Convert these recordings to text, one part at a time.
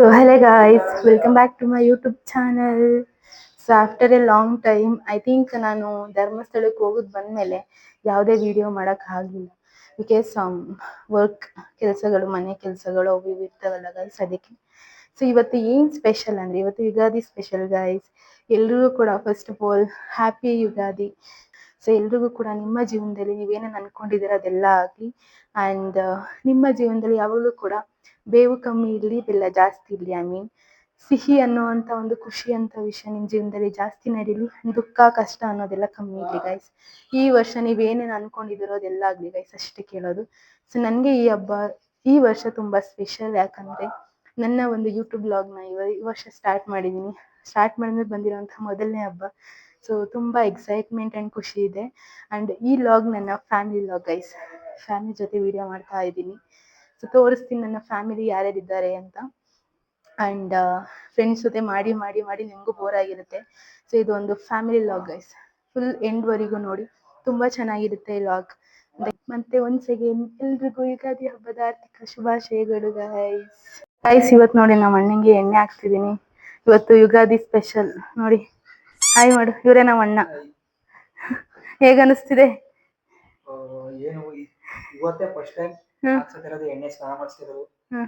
So hello guys, welcome back to my YouTube channel. So after a long time, I think ನಾನು ಧರ್ಮಸ್ಥಳಕ್ಕೆ ಹೋಗೋದು ಬಂದಮೇಲೆ ಯಾವುದೇ video ಮಾಡಕ್ ಆಗಿಲ್ಲ ಬಿಕಾಸ್ ವರ್ಕ್ ಕೆಲಸಗಳು ಮನೆ ಕೆಲಸಗಳು ಅವು ಇವು ಇರ್ತಾವಲ್ಲ ಗೈಸ್ ಅದಕ್ಕೆ. ಸೊ ಇವತ್ತು ಏನು ಸ್ಪೆಷಲ್ ಅಂದರೆ ಇವತ್ತು ಯುಗಾದಿ ಸ್ಪೆಷಲ್ ಗೈಸ್. ಎಲ್ರಿಗೂ ಕೂಡ first of all happy Ugadi. So ಎಲ್ರಿಗೂ ಕೂಡ ನಿಮ್ಮ ಜೀವನದಲ್ಲಿ ನೀವೇನೇನು ಅನ್ಕೊಂಡಿದ್ದೀರ ಅದೆಲ್ಲ ಆಗಲಿ. ಆ್ಯಂಡ್ ನಿಮ್ಮ ಜೀವನದಲ್ಲಿ ಯಾವಾಗಲೂ ಕೂಡ ಬೇವು ಕಮ್ಮಿ ಇರಲಿ, ಬೆಲ್ಲ ಜಾಸ್ತಿ ಇರಲಿ. ಐ ಮೀನ್ ಸಿಹಿ ಅನ್ನೋವಂಥ ಒಂದು ಖುಷಿ ಅಂತ ವಿಷಯ ನಿಮ್ಮ ಜೀವನದಲ್ಲಿ ಜಾಸ್ತಿ ನಡೀಲಿ. ದುಃಖ ಕಷ್ಟ ಅನ್ನೋದೆಲ್ಲ ಕಮ್ಮಿ ಇರಲಿ ಗೈಸ್. ಈ ವರ್ಷ ನೀವೇನೇನು ಅನ್ಕೊಂಡಿದ್ದೀರೋ ಅದೆಲ್ಲ ಆಗಲಿ ಗೈಸ್, ಅಷ್ಟೇ ಕೇಳೋದು. ಸೊ ನನಗೆ ಈ ಹಬ್ಬ ಈ ವರ್ಷ ತುಂಬ ಸ್ಪೆಷಲ್. ಯಾಕಂದರೆ ನನ್ನ ಒಂದು ಯೂಟ್ಯೂಬ್ ಬ್ಲಾಗ್ನ ಈ ವರ್ಷ ಸ್ಟಾರ್ಟ್ ಮಾಡಿದ್ದೀನಿ. ಸ್ಟಾರ್ಟ್ ಮಾಡಿದ್ಮೇಲೆ ಬಂದಿರೋಂಥ ಮೊದಲನೇ ಹಬ್ಬ. ಸೊ ತುಂಬ ಎಕ್ಸೈಟ್ಮೆಂಟ್ ಆ್ಯಂಡ್ ಖುಷಿ ಇದೆ. ಆ್ಯಂಡ್ ಈ ಲಾಗ್ ನನ್ನ ಫ್ಯಾಮಿಲಿ ಲಾಗ್ ಗೈಸ್. ಫ್ಯಾಮಿಲಿ ಜೊತೆ ವಿಡಿಯೋ ಮಾಡ್ತಾ ಇದ್ದೀನಿ. ಸೊ ತೋರಿಸ್ತೀನಿ ನನ್ನ ಫ್ಯಾಮಿಲಿ ಯಾರ್ಯಾರಿದ್ದಾರೆ ಅಂತ. ಆ್ಯಂಡ್ ಫ್ರೆಂಡ್ಸ್ ಜೊತೆ ಮಾಡಿ ಮಾಡಿ ಮಾಡಿ ನಿಮಗೂ ಬೋರ್ ಆಗಿರುತ್ತೆ. ಸೊ ಇದು ಒಂದು ಫ್ಯಾಮಿಲಿ ಲಾಗ್ ಗೈಸ್. ಫುಲ್ ಎಂಡ್ವರೆಗೂ ನೋಡಿ, ತುಂಬ ಚೆನ್ನಾಗಿರುತ್ತೆ ಈ ಲಾಗ್. ಮತ್ತೆ ಒನ್ಸ್ ಅಗೇನ್ ಎಲ್ರಿಗೂ ಯುಗಾದಿ ಹಬ್ಬದ ಆರ್ಥಿಕ ಶುಭಾಶಯಗಳು ಗೈಸ್. ಗೈಸ್ ಇವತ್ತು ನೋಡಿ ನಮ್ಮ ಅಣ್ಣಂಗೆ ಎಣ್ಣೆ ಹಾಕ್ತಿದ್ದೀನಿ. ಇವತ್ತು ಯುಗಾದಿ ಸ್ಪೆಷಲ್ ನೋಡಿ. ಹಾಯ್ ಮಾಡು, ಇವರೇ ನಮ್ಮ ಅಣ್ಣ. ಹೇಗನ್ನಿಸ್ತಿದೆ?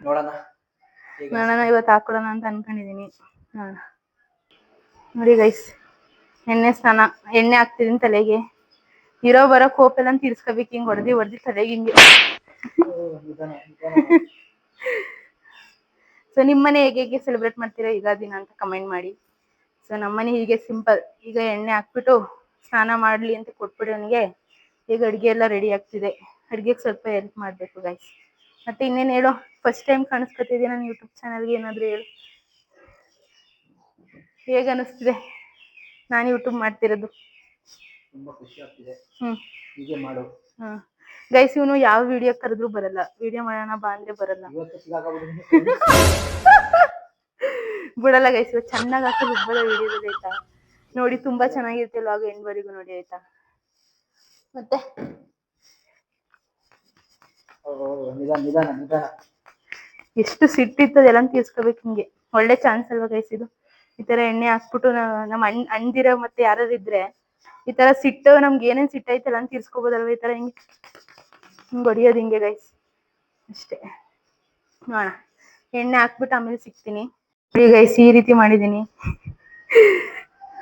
ನೋಡೋಣ ಇವತ್ತು ಹಾಕೊಡೋಣ ಅಂತ ಅನ್ಕೊಂಡಿದೀನಿ. ನೋಡಿ ಗೈಸ್, ಎಣ್ಣೆ ಹಾಕ್ತಿದೀನಿ ತಲೆಗೆ. ಇರೋ ಬರೋ ಕೋಪೆಲ್ಲ ತೀರ್ಸ್ಕೋಬೇಕು, ಹಿಂಗ್ ಹೊಡೆದಿ ತಲೆಗೆ ಹಿಂಗೆ. ಸೊ ನಿಮ್ಮನೆ ಹೇಗೆ ಸೆಲೆಬ್ರೇಟ್ ಮಾಡ್ತೀರಾ ಯುಗಾದಿನ ಅಂತ ಕಮೆಂಟ್ ಮಾಡಿ. ಸೊ ನಮ್ಮನೆ ಹೀಗೆ ಸಿಂಪಲ್. ಈಗ ಎಣ್ಣೆ ಹಾಕ್ಬಿಟ್ಟು ಸ್ನಾನ ಮಾಡ್ಲಿ ಅಂತ ಕೊಟ್ಬಿಡಿ ಅವನಿಗೆ. ಈಗ ಅಡುಗೆ ಎಲ್ಲ ರೆಡಿ ಆಗ್ತಿದೆ. ಅಡುಗೆಗೆ ಸ್ವಲ್ಪ ಹೆಲ್ಪ್ ಮಾಡಬೇಕು ಗೈಸ್. ಮತ್ತೆ ಇನ್ನೇನು ಹೇಳೋ, ಫಸ್ಟ್ ಟೈಮ್ ಕಾಣಿಸ್ಕೊತಿದ್ದೀನಿ ನನ್ನ ಯೂಟ್ಯೂಬ್ ಚಾನಲ್ಗೆ. ಏನಾದರೂ ಹೇಳು, ಹೇಗೆ ಅನ್ನಿಸ್ತಿದೆ ನಾನು ಯೂಟ್ಯೂಬ್ ಮಾಡ್ತಿರೋದು? ತುಂಬ ಖುಷಿ ಆಗ್ತಿದೆ. ಹೀಗೆ ಮಾಡು. ಗೈಸ್ ಇವನು ಯಾವ ವಿಡಿಯೋ ಕರೆದ್ರೂ ಬರಲ್ಲ. ವಿಡಿಯೋ ಮಾಡೋಣ ಬಾ ಅಂದ್ರೆ ಬರಲ್ಲ. ಬಿಡಲ್ಲ ಗೈಸ್, ಇವತ್ತು ಚೆನ್ನಾಗಿ ಹಾಕೋದು ಒಬ್ಬರ ವಿಡಿಯೋದಲ್ಲಿ ಆಯ್ತಾ. ನೋಡಿ ತುಂಬಾ ಚೆನ್ನಾಗಿರುತ್ತೆ ಲಾಗ್, ಎಂಡ್ವರೆಗೂ ನೋಡಿ ಆಯ್ತಾ. ಮತ್ತೆ ಎಷ್ಟು ಸಿಟ್ಟಿತ್ತು ಅದೆಲ್ಲ ತೀರ್ಸ್ಕೋಬೇಕು ಹಿಂಗೆ. ಒಳ್ಳೆ ಚಾನ್ಸ್ ಅಲ್ವಾ ಗೈಸ್ ಇದು. ಈ ತರ ಎಣ್ಣೆ ಹಾಕ್ಬಿಟ್ಟು ನಮ್ಮ ಅಣ್ದಿರ ಮತ್ತೆ ಯಾರು ಇದ್ರೆ ಈ ತರ ಸಿಟ್ಟು, ನಮ್ಗೆ ಏನೇನ್ ಸಿಟ್ಟೈತಲ್ಲ ಅಂತ ತೀರ್ಸ್ಕೋಬೋದಲ್ವ. ಈ ತರ ಹಿಂಗೆ ಹೊಡಿಯೋದು ಹಿಂಗೆ ಗೈಸ್, ಅಷ್ಟೇ. ನೋಡೋಣ ಎಣ್ಣೆ ಹಾಕ್ಬಿಟ್ಟು ಆಮೇಲೆ ಸಿಗ್ತೀನಿ. ನೋಡಿ ಗೈಸ್, ಈ ರೀತಿ ಮಾಡಿದೀನಿ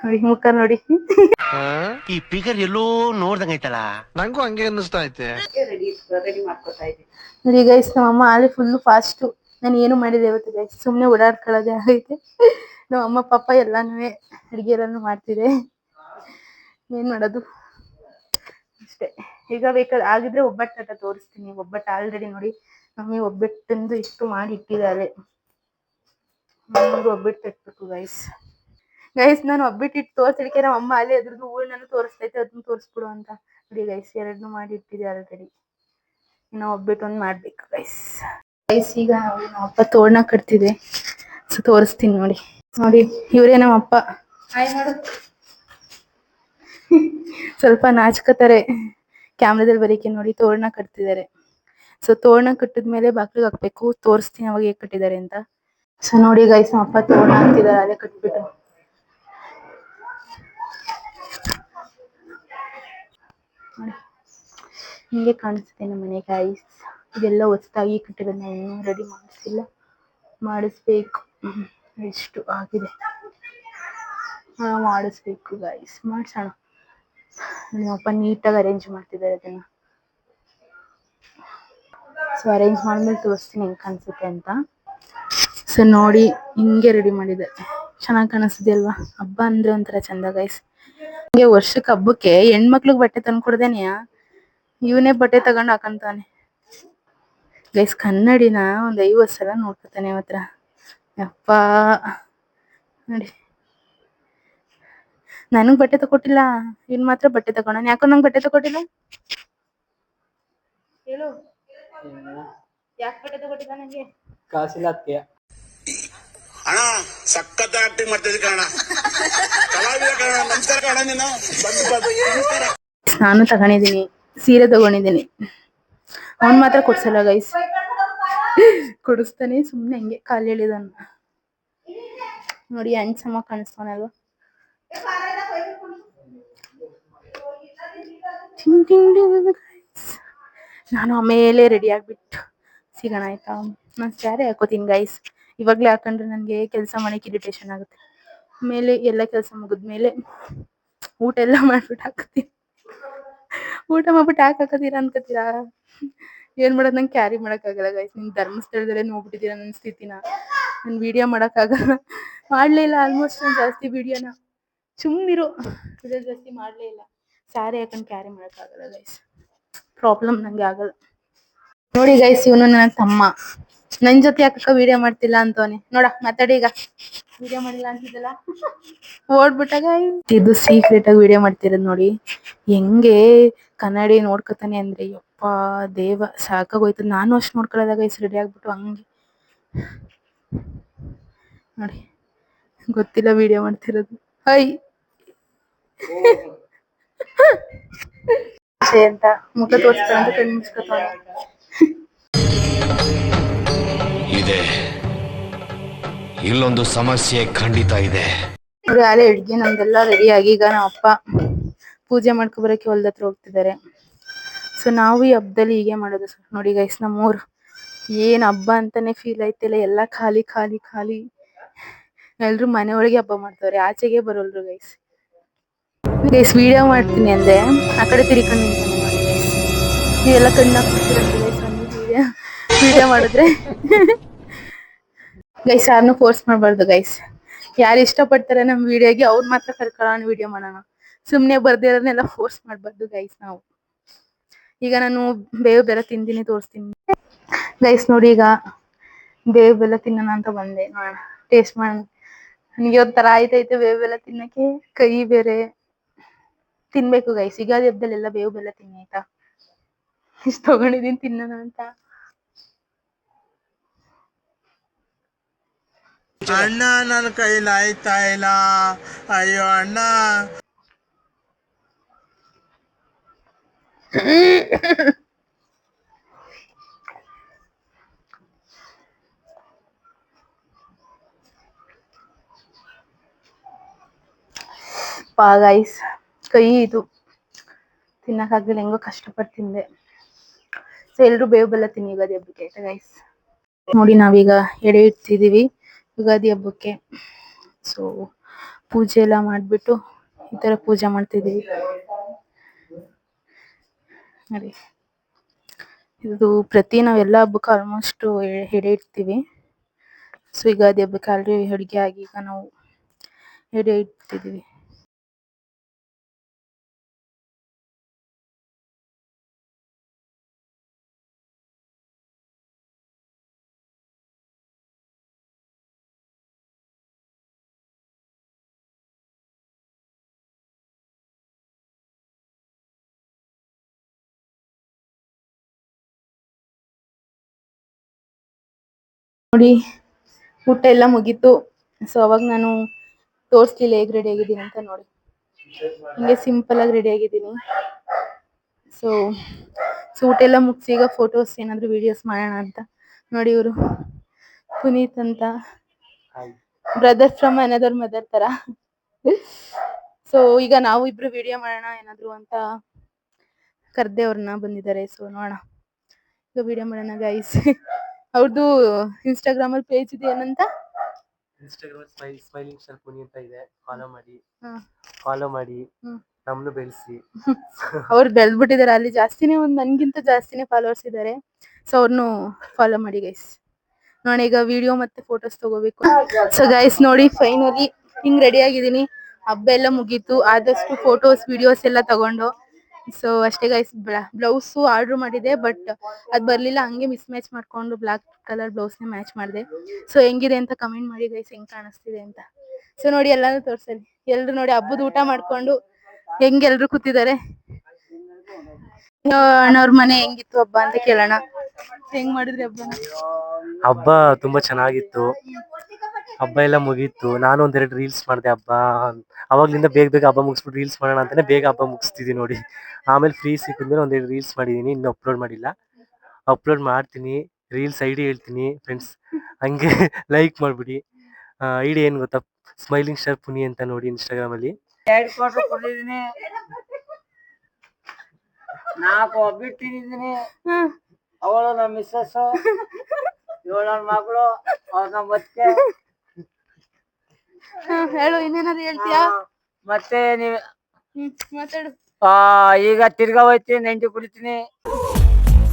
ನೋಡಿ, ಮುಖ ನೋಡಿ. ಈ ಫಿಗರ್ ಎಲ್ಲೋ ನೋಡ್ದಂಗೈತಲ್ಲ, ನಂಗೂ ಹಂಗೆ ಅನ್ನಿಸ್ತಾ ಐತೆ. ರೆಡಿ ಮಾಡ್ಕೊತಾ ಇದ್ದೀನಿ ನೋಡಿ ಗೈಸ್. ನಮ್ಮಮ್ಮ ಅಲ್ಲಿ ಫುಲ್ ಫಾಸ್ಟು. ನಾನು ಏನು ಮಾಡಿದೆ ಇವತ್ತು ಗೈಸ್, ಸುಮ್ಮನೆ ಓಡಾಡ್ಕೊಳ್ಳೋದೇ ಆಗೈತೆ. ನಮ್ಮಮ್ಮ ಪಾಪ ಎಲ್ಲಾನು ಅಡುಗೆ ಎಲ್ಲಾನು ಮಾಡ್ತಿದೆ. ಏನ್ ಮಾಡೋದು ಅಷ್ಟೇ. ಈಗ ಬೇಕಾದ್ರೆ ಆಗಿದ್ರೆ ಒಬ್ಬಟ್ಟು ತೋರಿಸ್ತೀನಿ. ಒಬ್ಬಟ್ಟು ಆಲ್ರೆಡಿ ನೋಡಿ ಮಮ್ಮಿ ಒಬ್ಬಟ್ಟಂದು ಇಷ್ಟು ಮಾಡಿ ಇಟ್ಟಿದ್ದಾರೆ. ಒಬ್ಬಟ್ಟು ತಟ್ಬೇಕು ಗೈಸ್. ನಾನು ಒಬ್ಬಿಟ್ಟಿಟ್ಟು ತೋರ್ಸಲಿಕ್ಕೆ ನಮ್ಮ ಅಮ್ಮ ಅಲ್ಲಿ ಅದ್ರದ್ದು ಹೂಳನ್ನು ತೋರಿಸ್ತೈತೆ, ಅದನ್ನ ತೋರಿಸ್ಬಿಡು ಅಂತ. ನೋಡಿ ಗೈಸ್, ಎರಡನ್ನೂ ಮಾಡಿ ಇಟ್ಟಿದೆ ಆಲ್ರೆಡಿ. ಇನ್ನು ಒಬ್ಬಿಟ್ಟು ಒಂದು ಮಾಡ್ಬೇಕು ಗೈಸ್. ಈಗ ನಮ್ಮ ಅಪ್ಪ ತೋರಣ ಕಟ್ತಿದೆ. ಸೊ ತೋರಿಸ್ತೀನಿ ನೋಡಿ. ಇವರೇ ನಮ್ಮ ಅಪ್ಪ. ಹಾಯ್ ಮಾಡು. ಸ್ವಲ್ಪ ನಾಚ್ಕೋತಾರೆ ಕ್ಯಾಮ್ರಾದಲ್ಲಿ ಬರೀಕೆ. ನೋಡಿ ತೋರಣ ಕಟ್ತಿದ್ದಾರೆ. ಸೊ ತೋರಣ ಕಟ್ಟಿದ್ಮೇಲೆ ಬಾಗಿಲಿಗೆ ಹಾಕ್ಬೇಕು. ತೋರಿಸ್ತೀನಿ ಅವಾಗ ಹೇಗೆ ಕಟ್ಟಿದ್ದಾರೆ ಅಂತ. ಸೊ ನೋಡಿ ಗೈಸ್, ನಮ್ಮ ಅಪ್ಪ ತೋರಣ ಹಾಕ್ತಿದ್ದಾರೆ ಅದೇ ಕಟ್ಬಿಟ್ಟು. ನೋಡಿ ಹಿಂಗೆ ಕಾಣಿಸುತ್ತೆ ನಮ್ಮ ಮನೆ ಗೈಸ್. ಇದೆಲ್ಲ ಹೊಸದಾಗಿ ಕಟ್ಟಿರೋದು, ನಾವು ಇನ್ನೂ ರೆಡಿ ಮಾಡಿಸಿಲ್ಲ, ಮಾಡಿಸ್ಬೇಕು. ಎಷ್ಟು ಆಗಿದೆ ಮಾಡಿಸ್ಬೇಕು ಗೈಸ್, ಮಾಡ್ಸೋಣ. ನಿಮ್ಮಪ್ಪ ನೀಟಾಗಿ ಅರೇಂಜ್ ಮಾಡ್ತಿದ್ದಾರೆ ಅದನ್ನ. ಸೊ ಅರೇಂಜ್ ಮಾಡಿದ್ಮೇಲೆ ತೋರಿಸ್ತೀನಿ ಹೆಂಗೆ ಕಾಣಿಸುತ್ತೆ ಅಂತ. ಸೊ ನೋಡಿ ಹಿಂಗೆ ರೆಡಿ ಮಾಡಿದೆ. ಚೆನ್ನಾಗಿ ಕಾಣಿಸ್ತಿದೆ ಅಲ್ವಾ? ಹಬ್ಬ ಅಂದ್ರೆ ಒಂಥರ ಚಂದ ಗೈಸ್. ಹಿಂಗೆ ವರ್ಷಕ್ಕೆ ಹಬ್ಬಕ್ಕೆ ಹೆಣ್ಮಕ್ಳಿಗೆ ಬಟ್ಟೆ ತಂದ್ಕೊಡ್ದೇನೆ ಇವನೇ ಬಟ್ಟೆ ತಗೊಂಡು ಹಾಕಂತಾನೆ ಗೈಸ್. ಕನ್ನಡಿನ ಒಂದು 50 ಸಲ ನೋಡ್ಕೊತಾನೆ ಅವತ್ರ. ಯಪ್ಪ ನೋಡಿ, ನನಗ್ ಬಟ್ಟೆ ತಗೊಟ್ಟಿಲ್ಲ, ಇನ್ ಮಾತ್ರ ಬಟ್ಟೆ ತಗೊಂಡ. ಯಾಕೋ ನಂಗೆ ಬಟ್ಟೆ ತಗೊಟ್ಟಿಲ್ಲ ಹೇಳು, ಯಾಕೆ ಬಟ್ಟೆ ತಗೊಟ್ಟಿಲ್ಲ ನಂಗೆ? ಕಾಸಿಲ್ಲ ಅದಕ್ಕೆ. ಅಣ್ಣ ಸಖತ್ ಆಕ್ಟಿಂಗ್ ಮಾಡ್ತಿದ್ದೆ ಕಣ, ಕಲಾವಿದ ಕಣ. ನಮಸ್ಕಾರ ಕಣ. ನೀನು ನಾನು ತಗೊಂಡಿದ್ದೀನಿ, ಸೀರೆ ತಗೊಂಡಿದ್ದೀನಿ. ಅವನ್ ಮಾತ್ರ ಕೊಡ್ಸಲ್ಲ ಗೈಸ್, ಕೊಡಿಸ್ತಾನೆ ಸುಮ್ನೆ ಹೆಂಗೆ ಕಾಲು ಎಳಿದನ್ನ. ನೋಡಿ ಹ್ಯಾಂಡ್ಸಮ್ ಆಗಿ ಕಾಣಿಸ್ತಾನಲ್ವ. ನಾನು ಆಮೇಲೆ ರೆಡಿ ಆಗ್ಬಿಟ್ಟು ಸಿಗೋಣ ಆಯ್ತಾ. ನಾನು ಸ್ಯಾರಿ ಹಾಕೋತೀನಿ ಗೈಸ್. ಇವಾಗ್ಲೇ ಹಾಕೊಂಡ್ರೆ ನನಗೆ ಕೆಲಸ ಮಾಡಕ್ಕೆ ಇರಿಟೇಷನ್ ಆಗುತ್ತೆ. ಮೇಲೆ ಎಲ್ಲ ಕೆಲಸ ಮುಗಿದ್ಮೇಲೆ ಊಟ ಎಲ್ಲ ಮಾಡ್ಬಿಟ್ಟು ಹಾಕೋತೀನಿ. ಊಟ ಮಾಡ್ಬಿಟ್ಟು ಹಾಕತ್ತೀರಾ ಅನ್ಕೋತೀರಾ? ಏನ್ ಮಾಡೋದು, ನಂಗೆ ಕ್ಯಾರಿ ಮಾಡೋಕ್ಕಾಗಲ್ಲ ಗೈಸ್. ನಿಮ್ ಧರ್ಮಸ್ಥಳದಲ್ಲೇ ನೋಡ್ಬಿಟ್ಟಿದ್ದೀರಾ ನನ್ನ ಸ್ಥಿತಿನ. ನಾನು ವಿಡಿಯೋ ಮಾಡೋಕ್ಕಾಗಲ್ಲ, ಮಾಡಲೇ ಇಲ್ಲ ಆಲ್ಮೋಸ್ಟ್ ನಾನು ಜಾಸ್ತಿ ವಿಡಿಯೋನ. ಸುಮ್ಮನಿರು, ವಿಡಿಯೋ ಜಾಸ್ತಿ ಮಾಡಲೇ ಇಲ್ಲ. ಸ್ಯಾರಿ ಹಾಕೊಂಡು ಕ್ಯಾರಿ ಮಾಡೋಕ್ಕಾಗಲ್ಲ ಗೈಸ್, ಪ್ರಾಬ್ಲಮ್ ನಂಗೆ ಆಗಲ್ಲ. ನೋಡಿ ಗೈಸ್, ಇವನು ನನ್ನ ತಮ್ಮ ನನ್ ಜೊತೆ ಯಾಕಕ್ಕ ವಿಡಿಯೋ ಮಾಡ್ತಿಲ್ಲ ಅಂತವನೆ. ನೋಡ ಮಾತಾಡಿ ಈಗ. ವಿಡಿಯೋ ಮಾಡಿಲ್ಲ ಅಂತಿದ್ದಲ್ಲ, ಓಡ್ಬಿಟ್ಟ ಗೈಸ್. ಇದು ಸೀಕ್ರೆಟ್ ಆಗಿ ವಿಡಿಯೋ ಮಾಡ್ತಿರೋದು ನೋಡಿ. ಹೆಂಗೆ ಕನ್ನಡಿ ನೋಡ್ಕೊತಾನೆ ಅಂದ್ರೆ ಯಪ್ಪ ದೇವ ಸಾಕಾಗೋಯ್ತು. ನಾನು ಅಷ್ಟು ನೋಡ್ಕೊಳ್ಳೋದ ಗೈಸ್, ರೆಡಿ ಆಗ್ಬಿಟ್ಟು ಹಂಗೆ ನೋಡಿ. ಗೊತ್ತಿಲ್ಲ ವಿಡಿಯೋ ಮಾಡ್ತಿರೋದು. ಹೈ ಅಂತ ಮುಖ ತೋರಿಸ್ತಾನೆ, ಕಣ್ಣು ಮುಚ್ಕೊತಾನೆ. ಇದೆ, ಇಲ್ಲೊಂದು ಸಮಸ್ಯೆ ಖಂಡಿತ ಇದೆ. ಅಲ್ಲೇ ಅಡ್ಗೆ ನಮ್ದೆಲ್ಲ ರೆಡಿ ಆಗಿ ಈಗ ನಮ್ಮ ಅಪ್ಪ ಪೂಜೆ ಮಾಡ್ಕೊಬರಕ್ಕೆ ಹೊಲ್ದ ಹತ್ರ ಹೋಗ್ತಿದ್ದಾರೆ. ಸೊ ನಾವು ಈ ಹಬ್ಬದಲ್ಲಿ ಹೀಗೆ ಮಾಡೋದು ನೋಡಿ ಗೈಸ್. ನಮ್ಮೂರು ಏನ್ ಹಬ್ಬ ಅಂತಾನೆ ಫೀಲ್ ಆಯ್ತಿಲ್ಲ, ಎಲ್ಲ ಖಾಲಿ ಖಾಲಿ ಖಾಲಿ. ಎಲ್ರು ಮನೆ ಒಳಗೆ ಹಬ್ಬ ಮಾಡ್ತವ್ರೆ, ಆಚೆಗೆ ಬರೋಲ್ರು ಗೈಸ್. ಗೈಸ್ ವಿಡಿಯೋ ಮಾಡ್ತೀನಿ ಅಂದೆ, ಆ ಕಡೆ ತಿರ್ಕೊಂಡು ನಿಂತಾನೆ ನೋಡಿ ಗೈಸ್. ನೀವೆಲ್ಲ ಕಣ್ಣಾಗ ಕೂತಿರಂತ ಗೈಸ್ ವಿಡಿಯೋ ಮಾಡಿದ್ರೆ. ಗೈಸ್ ಯಾರನ್ನೂ ಫೋರ್ಸ್ ಮಾಡಬಾರ್ದು ಗೈಸ್. ಯಾರು ಇಷ್ಟಪಡ್ತಾರೆ ನಮ್ಮ ವಿಡಿಯೋಗೆ ಅವ್ರು ಮಾತ್ರ ಕರ್ಕೊಳ್ಳೋಣ ವಿಡಿಯೋ ಮಾಡೋಣ. ಸುಮ್ಮನೆ ಬರ್ದಿರೋದನ್ನೆಲ್ಲ ಫೋರ್ಸ್ ಮಾಡಬಾರ್ದು ಗೈಸ್ ನಾವು. ಈಗ ನಾನು ಬೇವು ಬೆಲ್ಲ ತಿಂದಿನಿ, ತೋರಿಸ್ತೀನಿ ಗೈಸ್. ನೋಡಿ ಈಗ ಬೇವು ಬೆಲ್ಲ ತಿನ್ನೋಣ ಅಂತ ಬಂದೆ, ನೋಡೋಣ ಟೇಸ್ಟ್ ಮಾಡೋಣ. ನನಗೆ ಒಂಥರ ಆಯ್ತೈತೆ ಬೇವು ಬೆಲ್ಲ ತಿನ್ನಕ್ಕೆ, ಕೈ ಬೇರೆ ತಿನ್ಬೇಕು ಗೈಸ್. ಯುಗಾದಿ ಹಬ್ಬದಲ್ಲೆಲ್ಲ ಬೇವು ಬೆಲ್ಲ ತಿನ್ನಿ ಆಯ್ತಾ. ಇಷ್ಟು ತಗೊಂಡಿದೀನಿ ತಿನ್ನೋಣ ಅಂತ. ಅಣ್ಣ ನನ್ನ ಕೈಲಿ ಆಯ್ತಾ ಇಲ್ಲ, ಅಯ್ಯೋ ಅಣ್ಣ. ಗೈಸ್ ಕೈ ಇದು ತಿನ್ನಕ್ಕಾಗ್ಲಿಲ್ಲ, ಹೆಂಗೋ ಕಷ್ಟಪಟ್ಟು ತಿಂದೆ. ಸೊ ಎಲ್ರು ಬೇವು ಬೆಲ್ಲ ತಿನ್ನಿ ಯುಗಾದಿ ಹಬ್ಬಕ್ಕೆ ಆಯ್ತಾ ಗೈಸ್. ನೋಡಿ ನಾವೀಗ ಎಡೆ ಇಡ್ತಿದೀವಿ ಯುಗಾದಿ ಹಬ್ಬಕ್ಕೆ. ಸೊ ಪೂಜೆ ಎಲ್ಲ ಮಾಡ್ಬಿಟ್ಟು ಈ ತರ ಪೂಜೆ ಮಾಡ್ತಿದೀವಿ ನೋಡಿ. ಇದು ಪ್ರತಿ ನಾವೆಲ್ಲ ಹಬ್ಬಕ್ಕೂ ಆಲ್ಮೋಸ್ಟ್ ಎಡೆ ಇಡ್ತೀವಿ. ಸೊ ಯುಗಾದಿ ಹಬ್ಬಕ್ಕೆ ಆಲ್ರೆಡಿ ಅಡುಗೆ ಆಗಿ ಈಗ ನಾವು ಎಡೆ ಇಡ್ತಿದೀವಿ. ನೋಡಿ ಊಟ ಎಲ್ಲ ಮುಗೀತು. ಸೊ ಅವಾಗ ನಾನು ತೋರಿಸ್ಲಿಲ್ಲ ಹೇಗ್ ರೆಡಿ ಆಗಿದ್ದೀನಿ ಅಂತ. ನೋಡಿ ಹಿಂಗೆ ಸಿಂಪಲ್ ಆಗಿ ರೆಡಿ ಆಗಿದ್ದೀನಿ. ಸೊ ಊಟ ಎಲ್ಲ ಮುಗಿಸಿ ಈಗ ಫೋಟೋಸ್ ಏನಾದ್ರು ವಿಡಿಯೋಸ್ ಮಾಡೋಣ ಅಂತ. ನೋಡಿ ಇವರು ಪುನೀತ್ ಅಂತ, ಬ್ರದರ್ ಫ್ರಮ್ ಅನದರ್ ಮದರ್ ತರ. ಸೊ ಈಗ ನಾವು ಇಬ್ರು ವಿಡಿಯೋ ಮಾಡೋಣ ಏನಾದ್ರು ಅಂತ ಕರ್ದೆ ಅವ್ರನ್ನ, ಬಂದಿದ್ದಾರೆ. ಸೊ ನೋಡೋಣ ಈಗ ವಿಡಿಯೋ ಮಾಡೋಣ ಗೈಸ್. ಅವ್ರದ್ದು ಇನ್ಸ್ಟಾಗ್ರಾಮ್ ಅಲ್ಲಿ ಪೇಜ್ ಇದೆ, ಏನಂತ ಇನ್ಸ್ಟಾಗ್ರಾಮ್ ಸ್ಮೈಲಿಂಗ್ ಸ್ಟಾರ್ ಪುನಿ ಅಂತ ಇದೆ, ಫಾಲೋ ಮಾಡಿ ನಮ್ನು ಬೆಳೆಸಿ. ಅವ್ರು ಬೆಳೆದ್ಬಿಟ್ಟಿದ್ದಾರೆ, ಅಲ್ಲಿ ಜಾಸ್ತಿನೇ, ಒಂದ್ ನನ್ಗಿಂತ ಜಾಸ್ತಿನೇ ಫಾಲೋವರ್ಸ್ ಇದ್ದಾರೆ. ಸೊ ಅವ್ರನ್ನು ಫಾಲೋ ಮಾಡಿ ಗೈಸ್. ನಾನು ಈಗ ವಿಡಿಯೋ ಮತ್ತೆ ಫೋಟೋಸ್ ತಗೋಬೇಕು. ಸೊ ಗೈಸ್ ನೋಡಿ ಫೈನಲಿ ಹಿಂಗ್ ರೆಡಿ ಆಗಿದ್ದೀನಿ. ಹಬ್ಬ ಎಲ್ಲ ಮುಗೀತು, ಆದಷ್ಟು ಫೋಟೋಸ್ ವಿಡಿಯೋಸ್ ಎಲ್ಲ ತಗೊಂಡು. ಸೊ ಅಷ್ಟೇ ಗೈಸ್. ಬ್ಲೌಸ್ ಆರ್ಡರ್ ಮಾಡಿದೆ, ಬಟ್ ಅದ್ ಬರ್ಲಿಲ್ಲ. ಹಂಗೆ ಮಿಸ್ ಮ್ಯಾಚ್ ಮಾಡ್ಕೊಂಡು ಬ್ಲಾಕ್ ಕಲರ್ ಬ್ಲೌಸ್ ನ ಮ್ಯಾಚ್ ಮಾಡಿದೆ. ಸೊ ಹೆಂಗಿದೆ ಅಂತ ಕಮೆಂಟ್ ಮಾಡಿ ಗೈಸ್, ಹೆಂಗ್ ಕಾಣಿಸ್ತಿದೆ ಅಂತ. ಸೊ ನೋಡಿ ಎಲ್ಲಾನು ತೋರ್ಸಲಿ. ಎಲ್ರು ನೋಡಿ ಹಬ್ಬದ ಊಟ ಮಾಡ್ಕೊಂಡು ಹೆಂಗ್ ಎಲ್ರು ಕೂತಿದ್ದಾರೆ. ಅಣ್ಣವ್ರ ಮನೆ ಹೆಂಗಿತ್ತು ಹಬ್ಬ ಅಂತ ಕೇಳೋಣ. ಹೆಂಗ್ ಮಾಡಿದ್ರಿ ಹಬ್ಬ? ಹಬ್ಬ ತುಂಬಾ ಚೆನ್ನಾಗಿತ್ತು. ಹಬ್ಬ ಎಲ್ಲ ಮುಗೀತು. ನಾನು ಒಂದೆರಡು ರೀಲ್ಸ್ ಮಾಡಿದೆ ಹಬ್ಬ. ಅವಾಗ್ಲಿಂದ ಬೇಗ ಬೇಗ ಹಬ್ಬ ಮುಗಿಸ್ಬಿಟ್ಟು ರೀಲ್ಸ್ ಮಾಡೋಣ ಅಂತಾನೆ ಬೇಗ ಹಬ್ಬ ಮುಗಿಸ್ತಿದ್ದೀನಿ ನೋಡಿ. ಆಮೇಲೆ ಫ್ರೀ ಸಿಕ್ಕಿದ್ಮೇಲೆ ಒಂದೆರಡು ರೀಲ್ಸ್ ಮಾಡಿದೀನಿ, ಇನ್ನು ಅಪ್ಲೋಡ್ ಮಾಡಿಲ್ಲ. ಅಪ್ಲೋಡ್ ಮಾಡ್ತೀನಿ. ರೀಲ್ಸ್ ಐಡಿ ಹೇಳ್ತೀನಿ ಫ್ರೆಂಡ್ಸ್, ಹಂಗೆ ಲೈಕ್ ಮಾಡ್ಬಿಡಿ. ಐಡಿ ಏನ್ ಗೊತ್ತಾ, ಸ್ಮೈಲಿಂಗ್ ಸ್ಟಾರ್ ಪುನಿ ಅಂತ ನೋಡಿ ಇನ್ಸ್ಟಾಗ್ರಾಮ್ ಅಲ್ಲಿ. 2 ಕ್ವಾರ್ಟರ್ ಕೊಟ್ಟಿದ್ದೀನಿ, 4 ಒಬ್ಬಿಟ್ಟು ತಿಂದಿದ್ದೀನಿ. ಅವಳು ನಮ್ಮ ಮಿಸ್ಸಸ್, 7 ಮಗಳು, ಅವ್ರ ನಮ್ಮ ಮತ್ತೆ. ಹೇಳು, ಇನ್ನೇನಾದ್ರು ಹೇಳ್ತೀಯಾ? ಮತ್ತೆ ನೀವು ಮಾತಾಡು. ಈಗ ತಿರ್ಗಾ ಹೋಯ್ತೀನಿ, 90 ಕುಡಿತೀನಿ.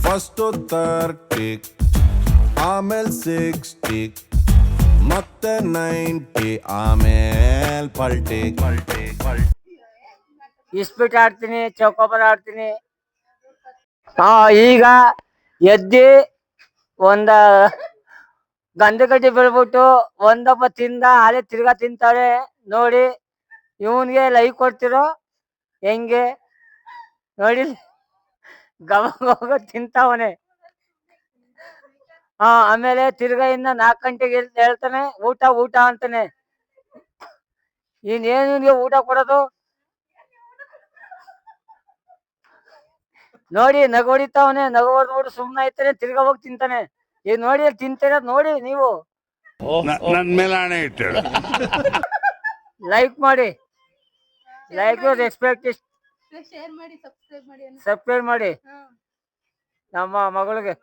ಫಸ್ಟ್ 30, ಆಮೇಲೆ 60, ಮತ್ತೆ 90, ಆಮೇಲೆ ಪಲ್ಟಿ. ಇಸ್ಪಿಟ್ ಆಡ್ತೀನಿ, ಚೌಕೋಬಾರ್ ಆಡ್ತೀನಿ. ಈಗ ಎದ್ದಿ ಒಂದ ಗಂಧಗಡ್ಡೆ ಬೆಳ್ಬಿಟ್ಟು ಒಂದೊಬ್ಬ ತಿಂದ, ಅದೇ ತಿರ್ಗಾ ತಿಂತಾಳೆ ನೋಡಿ. ಇವನ್ಗೆ ಲೈಕ್ ಕೊಡ್ತಿರೋ ಹೆಂಗೆ ನೋಡಿ, ಗಮ ತಿಂತಾವನೆ. ಆಮೇಲೆ ತಿರ್ಗಾ ಇನ್ನ 4 ಗಂಟೆಗೆ ಹೇಳ್ತಾನೆ ಊಟ ಊಟ ಅಂತಾನೆ. ಇನ್ನೇನಿಗೆ ಊಟ ಕೊಡೋದು ನೋಡಿ, ನಗು ಹೊಡಿತಾವನೆ. ನಗು ಹೊಡೆದ್ಬಿಟ್ಟು ಸುಮ್ನೆ ಆಯ್ತಾನೆ, ತಿರ್ಗಾ ಹೋಗಿ ತಿಂತಾನೆ. ಈಗ ನೋಡಿ ತಿಂತೀರ ನೋಡಿ ನೀವು. ನನ್ ಮೇಲೆ ಹಣೆ ಇಟ್ಟಳು. ಲೈಕ್ ಮಾಡಿ, ಲೈಕ್ ರೆಸ್ಪೆಕ್ಟ್, ಶೇರ್ ಮಾಡಿ, ಸಬ್ಸ್ಕ್ರೈಬ್ ಮಾಡಿ ನಮ್ಮ ಮಗಳಿಗೆ.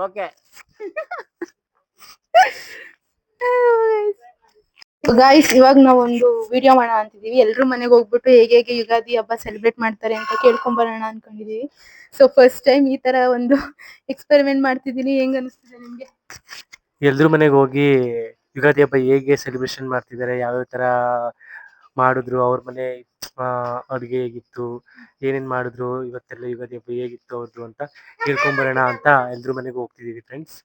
ಓಕೆ ಗಾಯ್ಸ್, ಇವಾಗ ನಾವೊಂದು ವಿಡಿಯೋ ಮಾಡೋಣ ಅಂತಿದೀವಿ. ಎಲ್ರು ಮನೆಗೆ ಹೋಗ್ಬಿಟ್ಟು ಹೇಗೆ ಯುಗಾದಿ ಹಬ್ಬ ಸೆಲೆಬ್ರೇಟ್ ಮಾಡ್ತಾರೆ ಅಂತ ಕೇಳ್ಕೊಂಡ್ ಬರೋಣ ಅನ್ಕೊಂಡಿದೀವಿ. ಸೊ ಫಸ್ಟ್ ಟೈಮ್ ಈ ತರ ಒಂದು ಎಕ್ಸ್ಪೆರಿಮೆಂಟ್ ಮಾಡ್ತಿದೀನಿ. ಹೆಂಗ್ ಅನಿಸ್ತಿದೆ ನಿಮ್ಗೆ? ಎಲ್ರ ಮನೆಗೆ ಹೋಗಿ ಯುಗಾದಿ ಹಬ್ಬ ಹೇಗೆ ಸೆಲೆಬ್ರೇಷನ್ ಮಾಡ್ತಿದ್ದಾರೆ, ಯಾವ್ಯಾವ ತರ ಮಾಡಿದ್ರು, ಅವ್ರ ಮನೆ ಅಡುಗೆ ಹೇಗಿತ್ತು, ಏನೇನ್ ಮಾಡಿದ್ರು, ಇವತ್ತೆಲ್ಲ ಯುಗಾದಿ ಹಬ್ಬ ಹೇಗಿತ್ತು ಅವ್ರದ್ದು ಅಂತ ಕೇಳ್ಕೊಂಬರೋಣ ಅಂತ ಎಲ್ರ ಮನೆಗೆ ಹೋಗ್ತಿದೀವಿ ಫ್ರೆಂಡ್ಸ್.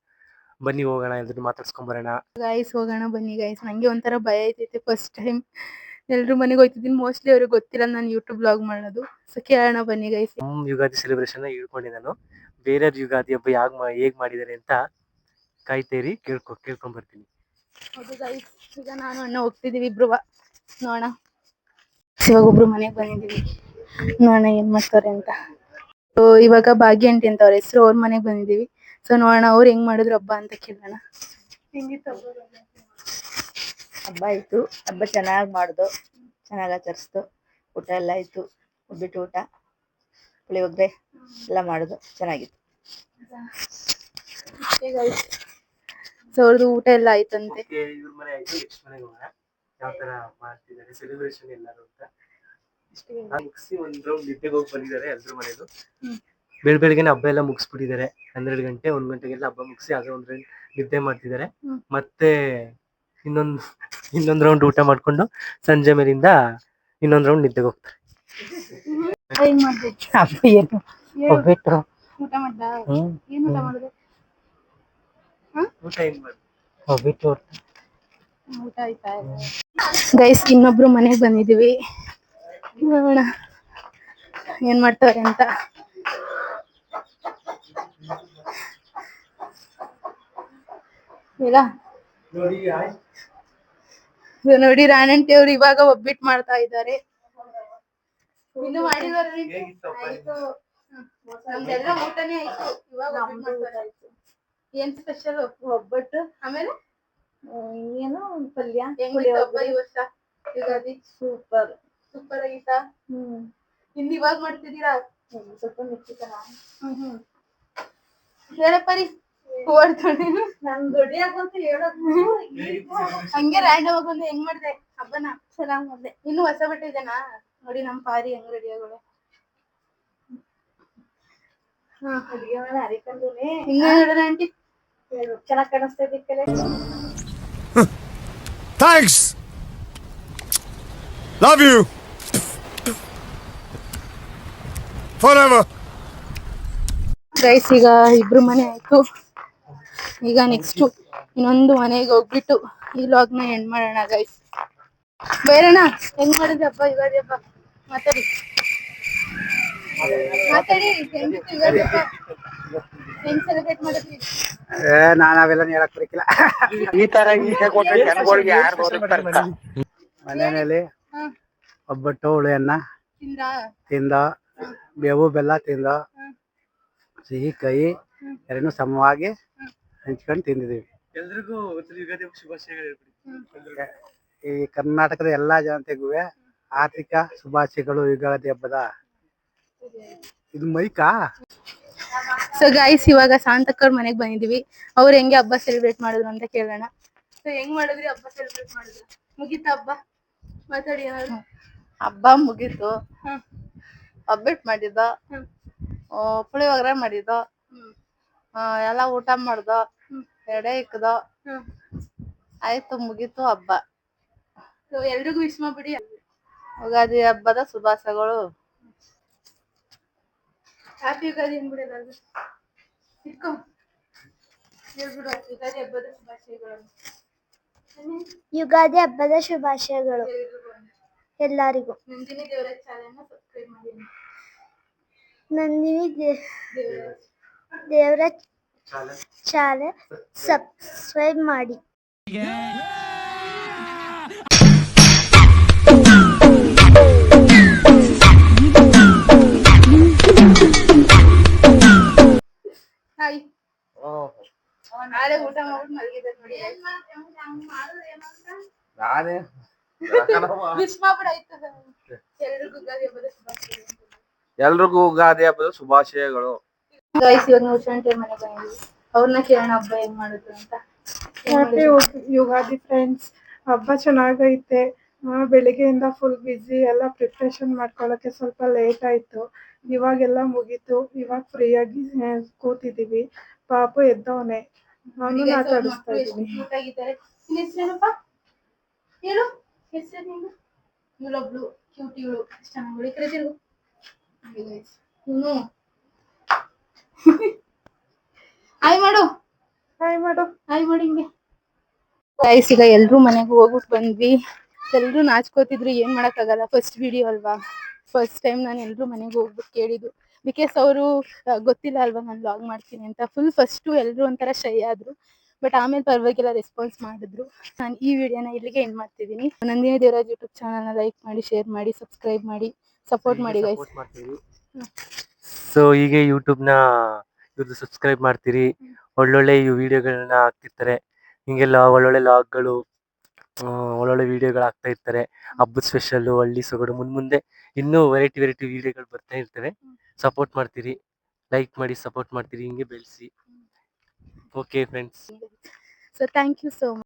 ಬನ್ನಿ ಹೋಗೋಣ, ಎಲ್ರು ಮಾತಾಡ್ಸ್ಕೊಂಬರೋಣ. ಗಾಯ್ಸ್ ಹೋಗೋಣ ಬನ್ನಿ ಗಾಯ್ಸ್. ನಂಗೆ ಒಂಥರ ಭಯ ಐತೈತೆ, ಫಸ್ಟ್ ಟೈಮ್ ಎಲ್ರು ಮನೆಗೆ ಹೋಗ್ತಿದ್ದೀನಿ. ಮೋಸ್ಟ್ಲಿ ಅವ್ರಿಗೆ ಗೊತ್ತಿಲ್ಲ ನಾನು ಯೂಟ್ಯೂಬ್ ಬ್ಲಾಗ್ ಮಾಡೋದು. ಸೊ ಕೇಳೋಣ ಬನ್ನಿ ಗಾಯ್ಸ್. ಯುಗಾದಿ ಸೆಲೆಬ್ರೇಷನ್ ಹೇಳ್ಕೊಂಡೆ ನಾನು. ಬೇರೆ ಯುಗಾದಿ ಹಬ್ಬ ಹೇಗ್ ಮಾಡಿದ್ದಾರೆ ಅಂತ ಕಾಯ್ತೇರಿ, ಕೇಳ್ಕೊಂಡ್ ಬರ್ತೀನಿ. ಹೌದು ಗಾಯ್ಸ್, ಈಗ ನಾನು ಅಣ್ಣ ಹೋಗ್ತಿದೀವಿ ಇಬ್ರು. ನೋಡೋಣ, ಇವಾಗ ಒಬ್ರು ಮನೆಗೆ ಬಂದಿದೀವಿ, ನೋಡೋಣ ಏನ್ ಮಾಡ್ತಾರೆ ಅಂತ. ಸೊ ಇವಾಗ ಭಾಗ್ಯ ಆಂಟಿ ಅಂತ ಅವ್ರ ಹೆಸರು, ಅವ್ರ ಮನೆಗೆ ಬಂದಿದೀವಿ. ಸೊ ನೋಡೋಣ ಅವ್ರು ಹೆಂಗ್ ಮಾಡಿದ್ರು ಹಬ್ಬ ಅಂತ ಕೇಳೋಣ. ಹಬ್ಬ ಆಯ್ತು, ಹಬ್ಬ ಚೆನ್ನಾಗಿ ಮಾಡ್ದು, ಚೆನ್ನಾಗಿ ಆಚರಿಸ್ದು. ಊಟ ಎಲ್ಲ ಆಯ್ತು, ಒಬ್ಬಿಟ್ಟು ಊಟ, ಪುಳಿಯೋಗರೆ ಎಲ್ಲ ಮಾಡುದು, ಚೆನ್ನಾಗಿತ್ತು. ಸೊ ಅವ್ರದ್ದು ಊಟ ಎಲ್ಲ ಆಯ್ತಂತೆ. ಇವ್ರ ಮನೆ ಆಯ್ತು, ನೆಕ್ಸ್ಟ್ ಮನೆಗೆ ಹೋಗೋಣ. ಯಾವ ತರ ಮಾಡ್ತಿದ್ದಾರೆ ಸೆಲೆಬ್ರೇಷನ್ ಎಲ್ಲರೂ ಅಂತ ಮುಗಿಸಿ ಒಂದ್ ರೌಂಡ್ ನಿದ್ದೆಗೆ ಹೋಗಿ ಬಂದಿದ್ದಾರೆ ಎಲ್ರು ಮನೆಯದು. ಬೆಳಗ್ಗೆನೆ ಹಬ್ಬ ಎಲ್ಲ ಮುಗಿಸ್ಬಿಟ್ಟಿದ್ದಾರೆ. 12 ಗಂಟೆ 1 ಗಂಟೆಗೆಲ್ಲ ಹಬ್ಬ ಮುಗಿಸಿ ಅದೇ ಒಂದ್ ರೌಂಡ್ ನಿದ್ದೆ ಮಾಡ್ತಿದ್ದಾರೆ. ಮತ್ತೆ ಇನ್ನೊಂದ್ ರೌಂಡ್ ಊಟ ಮಾಡ್ಕೊಂಡು ಸಂಜೆ ಮೇಲಿಂದ ಇನ್ನೊಂದ್ ರೌಂಡ್ ನಿದ್ದೆಗೆ ಹೋಗ್ತಾರೆ. ಒಬ್ಬಿಟ್ಟು ಊಟ ಮಾಡ್ದ? ಏನ್ ಊಟ ಮಾಡಿದೆ? ಊಟ ಏನ್ ಮಾಡಿ ಒಬ್ಬಿಟ್ಟು ಊಟ ಆಯ್ತಾ? ಗೈಸ್, ಇನ್ನೊಬ್ರು ಮನೆಗೆ ಬಂದಿದೀವಿ. ನೋಡೋಣ ಏನ್ ಮಾಡ್ತಾರೆ ಅಂತ. ಇಲ್ಲ ನೋಡಿ, ರಾಣಂಟಿ ಅವ್ರು ಇವಾಗ ಒಬ್ಬಿಟ್ಟು ಮಾಡ್ತಾ ಇದ್ದಾರೆ. ಇನ್ನು ಮಾಡಿದಾರೆ. ನಮ್ದೆಲ್ಲ ಊಟನೇ ಆಯ್ತು, ಇವಾಗ ಏನ್ ಸ್ಪೆಷಲ್? ಒಬ್ಬಟ್ಟು, ಆಮೇಲೆ ಏನು ಪಲ್ಯ, ಹಬ್ಬ ಇವತ್ತ ಯುಗಾದಿ? ಸೂಪರ್ ಆಗಿತ್ತಾ? ಇನ್ನು ಇವಾಗ ಮಾಡ್ತಿದ್ದೀರಾ? ಸ್ವಲ್ಪ ಮಿಕ್ಕಿತನ. ಹೇಳಪ್ಪರಿ, ನನ್ ದುಡಿಯಾಗಂತ ಹೇಳೋದು ಹಂಗೆ ರ್ಯಾಂಡಮ್ ಆಗಿ ಬಂದು ಹೆಂಗ್ ಮಾಡ್ದೆ ಹಬ್ಬನ? ಚೆನ್ನಾಗ್ ಮಾಡ್ದೆ. ಇನ್ನು ಹೊಸ ಬಟ್ಟೆ ಇದೆನಾ? ನೋಡಿ ನಮ್ ಪಾರಿ ಹೆಂಗ್ ರೆಡಿ ಆಗೋಳೆ. ಹಿಂಗ ನೋಡೋಣ ಆಂಟಿ, ಚೆನ್ನಾಗ್ ಕಾಣಿಸ್ತಾ ಇದ್ದಕ್ಕಲೆ. Thanks, love you forever. Guys, ಈಗ ಇಬ್ರು ಮನೆ ಆಯ್ತು. ಈಗ ನೆಕ್ಸ್ಟ್ ಇನ್ನೊಂದು ಮನೆಗೆ ಹೋಗ್ಬಿಟ್ಟು ಈ ವ್ಲಾಗ್ ನ ಎಂಡ್ ಮಾಡೋಣ ಗೈಸ್. ಬೇರೆಣ್ಣ, ಹೆಂಗ್ ಮಾಡಿದ್ರಿ ಹಬ್ಬ, ಯುಗಾದಿ ಹಬ್ಬ? ಮಾತಾಡಿ ಹೆಂಗಿತ್ತು ಯುಗಾದಿ ಹಬ್ಬ? ಹೆಂಗ್ ಸೆಲೆಬ್ರೇಟ್ ಮಾಡಿದ್ರಿ? ನಾನು ಅವೆಲ್ಲ ಹೇಳಕ್ ಬರಕಿಲ್ಲ. ಈ ತರ ಮನೆಯಲ್ಲಿ ಒಬ್ಬಟ್ಟು ಹುಳಿಯನ್ನ ತಿಂದ, ಬೇವು ಬೆಲ್ಲ ತಿಂದ, ಸಿಹಿ ಕಹಿ ಎರಡನ್ನೂ ಸಮವಾಗಿ ಹಂಚ್ಕೊಂಡು ತಿಂದಿದ್ದೀವಿ. ಎಲ್ರಿಗೂ ಯುಗಾದಿ ಹಬ್ಬ ಶುಭಾಶಯಗಳು ಹೇಳ್ಬಿಡಿ. ಈ ಕರ್ನಾಟಕದ ಎಲ್ಲಾ ಜನತೆಗೂ ಆರ್ಥಿಕ ಶುಭಾಶಯಗಳು. ಯುಗಾದಿ ಹಬ್ಬದ ಇದು ಮೈಕಾ. ಸೊ ಗೈಸ್, ಇವಾಗ ಶಾಂತಕ್ಕವ್ರ ಮನೆಗ್ ಬಂದಿದೀವಿ. ಅವ್ರು ಹೆಂಗೆ ಹಬ್ಬ ಸೆಲೆಬ್ರೇಟ್ ಮಾಡಿದ್ರು ಅಂತ ಕೇಳೋಣ. ಸೊ ಹೆಂಗ್ ಮಾಡಿದ್ರಿ ಹಬ್ಬ ಸೆಲೆಬ್ರೇಟ್ ಮಾಡಿದ್ರು? ಮುಗೀತಾ ಹಬ್ಬ? ಮಾತಾಡಿ ಏನಾದ್ರು. ಹಬ್ಬ ಮುಗೀತು. ಒಬ್ಬಟ್ಟು ಮಾಡಿದ್ದ, ಪುಳಿಯೋಗರೆ ಮಾಡಿದ್ದ, ಎಲ್ಲ ಊಟ ಮಾಡ್ದ, ಎಡೆ ಇಕ್ಕದ, ಆಯ್ತು ಮುಗೀತು ಹಬ್ಬ. ಸೊ ಎಲ್ರಿಗೂ ವಿಶ್ ಮಾಡ್ಬಿಡಿ. ಯುಗಾದಿ ಹಬ್ಬದ ಶುಭಾಶಯಗಳು. ಹ್ಯಾಪಿ ಯುಗಾದಿ ಅಂದ್ಬಿಡಿ ಎಲ್ಲರಿಗೂ. ಇಟ್ಕೊ ಹೇಳ್ಬಿಡು ಯುಗಾದಿ ಹಬ್ಬದ ಶುಭಾಶಯಗಳು. ಯುಗಾದಿ ಹಬ್ಬದ ಶುಭಾಶಯಗಳು ಎಲ್ಲರಿಗೂ. ನಂದಿನಿ ದೇವರಾಜ್ ಚಾನೆಲ್ನ ಸಬ್ಸ್ಕ್ರೈಬ್ ಮಾಡಿ. ನಂದಿನಿ ದೇವರಾಜ್ ಚಾನೆಲ್ ಸಬ್ಸ್ಕ್ರೈಬ್ ಮಾಡಿ. ಹಾಯ್. ನಾಳೆ ಊಟ ಮಾಡ್ಬಿಟ್ಟು ಮಲಗಿದ್ದಾರೆ ನೋಡಿ. ವಿಶ್ ಮಾಡ್ಬಿಡಾಯ್ತು. ಎಲ್ರಿಗೂ ಯುಗಾದಿ ಹಬ್ಬದ ಶುಭಾಶಯಗಳು. ಎಲ್ರಿಗೂ ಯುಗಾದಿ ಹಬ್ಬದ ಶುಭಾಶಯಗಳು. ಗೈಸ್, ಇವಾಗ ನಾವು ಶಂಟೆ ಮನೆಗೆ ಬಂದಿದ್ವಿ. ಅವ್ರನ್ನ ಕೇಳೋಣ ಹಬ್ಬ ಹೆಂಗ್ ಮಾಡಿದ್ರು ಅಂತ. Happy Ugadi friends. ಹಬ್ಬ ಚೆನ್ನಾಗೈತೆ. ಬೆಳಿಗ್ಗೆಯಿಂದ ಫುಲ್ ಬ್ಯುಸಿ, ಎಲ್ಲ ಪ್ರಿಪ್ರೇಷನ್ ಮಾಡ್ಕೊಳ್ಳೋಕೆ ಸ್ವಲ್ಪ ಲೇಟ್ ಆಯ್ತು. ಇವಾಗೆಲ್ಲ ಮುಗೀತು. ಇವಾಗ ಫ್ರೀಯಾಗಿ ಕೂತಿದೀವಿ. ಪಾಪು ಎದ್ದವನೆ, ಅವನು ಮಾತಾಡಿಸ್ತಾ ಇದೀನಿ. ಹೆಸರೇನಪ್ಪ ಹೇಳು. ಹೆಸರು ಇವಳೊಬ್ಳು ಕ್ಯೂಟ್. ಇವಳು ಎಷ್ಟು ಚೆನ್ನಾಗಿ ಈ ಕಡೆ ತಿರುಗು. ಹಾಯ್ ಮಾಡು, ಹಾಯ್ ಮಾಡು, ಹಾಯ್ ಮಾಡಿ ಹಿಂಗೆ. ಗೈಸ್, ಈಗ ಎಲ್ರೂ ಮನೆಗೆ ಹೋಗ್ಬಿಟ್ಟು ಬಂದ್ವಿ. ಎಲ್ರು ನಾಚ್ಕೋತಿದ್ರು, ಏನ್ ಮಾಡಕ್ ಆಗಲ್ಲ, ಫಸ್ಟ್ ವಿಡಿಯೋ ಅಲ್ವಾ. ಫಸ್ಟ್ ಟೈಮ್ ನಾನು ಎಲ್ರು ಮನೆಗೆ ಹೋಗ್ಬಿಟ್ಟು ಕೇಳಿದ್ದು. ಬಿಕಾಸ್ ಅವರು ಗೊತ್ತಿಲ್ಲ ಅಲ್ವಾ ನಾನು ವ್ಲಾಗ್ ಮಾಡ್ತೀನಿ ಅಂತ. ಫಸ್ಟು ಎಲ್ರು ಒಂಥರ ಶೈ ಆದ್ರು. ಬಟ್ ಆಮೇಲೆ ಪರವಾಗಿಲ್ಲ, ರೆಸ್ಪಾನ್ಸ್ ಮಾಡಿದ್ರು. ನಾನು ಈ ವಿಡಿಯೋನ ಇಲ್ಲಿಗೆ ಎಂಡ್ ಮಾಡ್ತಿದ್ದೀನಿ. ನಂದಿನಿ ದೇವರಾಜ್ ಯೂಟ್ಯೂಬ್ ಚಾನಲ್ನ ಲೈಕ್ ಮಾಡಿ, ಶೇರ್ ಮಾಡಿ, ಸಬ್ಸ್ಕ್ರೈಬ್ ಮಾಡಿ, ಸಪೋರ್ಟ್ ಮಾಡಿ ಗೈಸ್. ಸೊ ಹೀಗೆ ಯೂಟ್ಯೂಬ್ನ ಇವ್ರದ್ದು ಸಬ್ಸ್ಕ್ರೈಬ್ ಮಾಡ್ತೀರಿ. ಒಳ್ಳೊಳ್ಳೆ ವಿಡಿಯೋಗಳನ್ನ ಹಾಕ್ತಿರ್ತಾರೆ. ಹಿಂಗೆಲ್ಲ ಒಳ್ಳೊಳ್ಳೆ ಲಾಗ್ಗಳು, ಒಳ್ಳೊಳ್ಳೆ ವಿಡಿಯೋಗಳು ಹಾಕ್ತಾ ಇರ್ತಾರೆ. ಹಬ್ಬದ ಸ್ಪೆಷಲ್ಲು, ಹಳ್ಳಿ ಸೊಗಡು, ಮುಂದೆ ಇನ್ನೂ ವೆರೈಟಿ ವಿಡಿಯೋಗಳು ಬರ್ತಾ ಇರ್ತವೆ. ಸಪೋರ್ಟ್ ಮಾಡ್ತೀರಿ, ಲೈಕ್ ಮಾಡಿ, ಸಪೋರ್ಟ್ ಮಾಡ್ತೀರಿ. ಹಿಂಗೆ ಬೆಳೆಸಿ. Okay friends. So thank you so much.